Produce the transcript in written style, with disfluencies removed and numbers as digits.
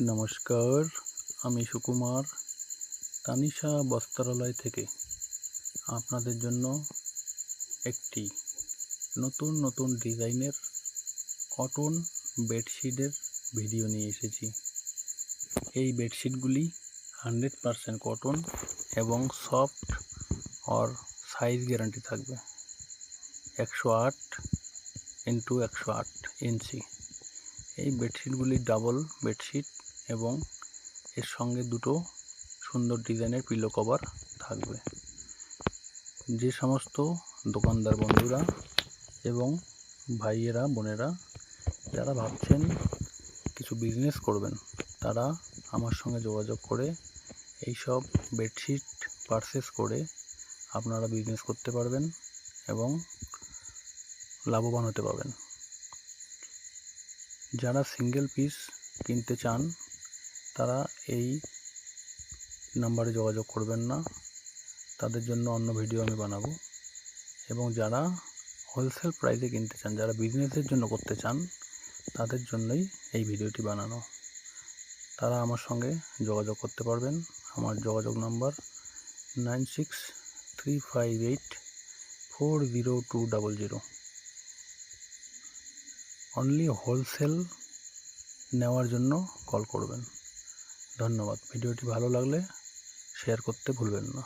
নমস্কার, আমি সুকুমার তানিশা বস্ত্রালয় থেকে আপনাদের জন্য একটি নতুন ডিজাইনের কটন বেডশিটের ভিডিও নিয়ে এসেছি। এই বেডশিটগুলি 100% কটন এবং সফট और সাইজ গ্যারান্টি থাকবে। 108x108 ইঞ্চি। এই বেডশিটগুলি ডাবল বেডশিট এবং এর সঙ্গে দুটো সুন্দর ডিজাইনের পিলো কভার থাকবে। যে সমস্ত দোকানদার বন্ধুরা এবং ভাইয়েরা বোনেরা যারা ভাবছেন কিছু বিজনেস করবেন, তারা আমার সঙ্গে যোগাযোগ করে এই সব বেডশিট পারচেস করে আপনারা বিজনেস করতে পারবেন এবং লাভবান হতে পারবেন। যারা সিঙ্গেল পিস কিনতে চান তারা এই নাম্বারে যোগাযোগ করবেন না, তাদের জন্য অন্য ভিডিও আমি বানাবো। এবং যারা হোলসেল প্রাইসে কিনতে চান, যারা বিজনেসের জন্য করতে চান, তাদের জন্যই এই ভিডিওটি বানানো। তারা আমার সঙ্গে যোগাযোগ করতে পারবেন। আমার যোগাযোগ নাম্বার 9635840200। অনলি হোলসেল নেওয়ার জন্য কল করবেন। ধন্যবাদ। ভিডিওটি ভালো লাগলে শেয়ার করতে ভুলবেন না।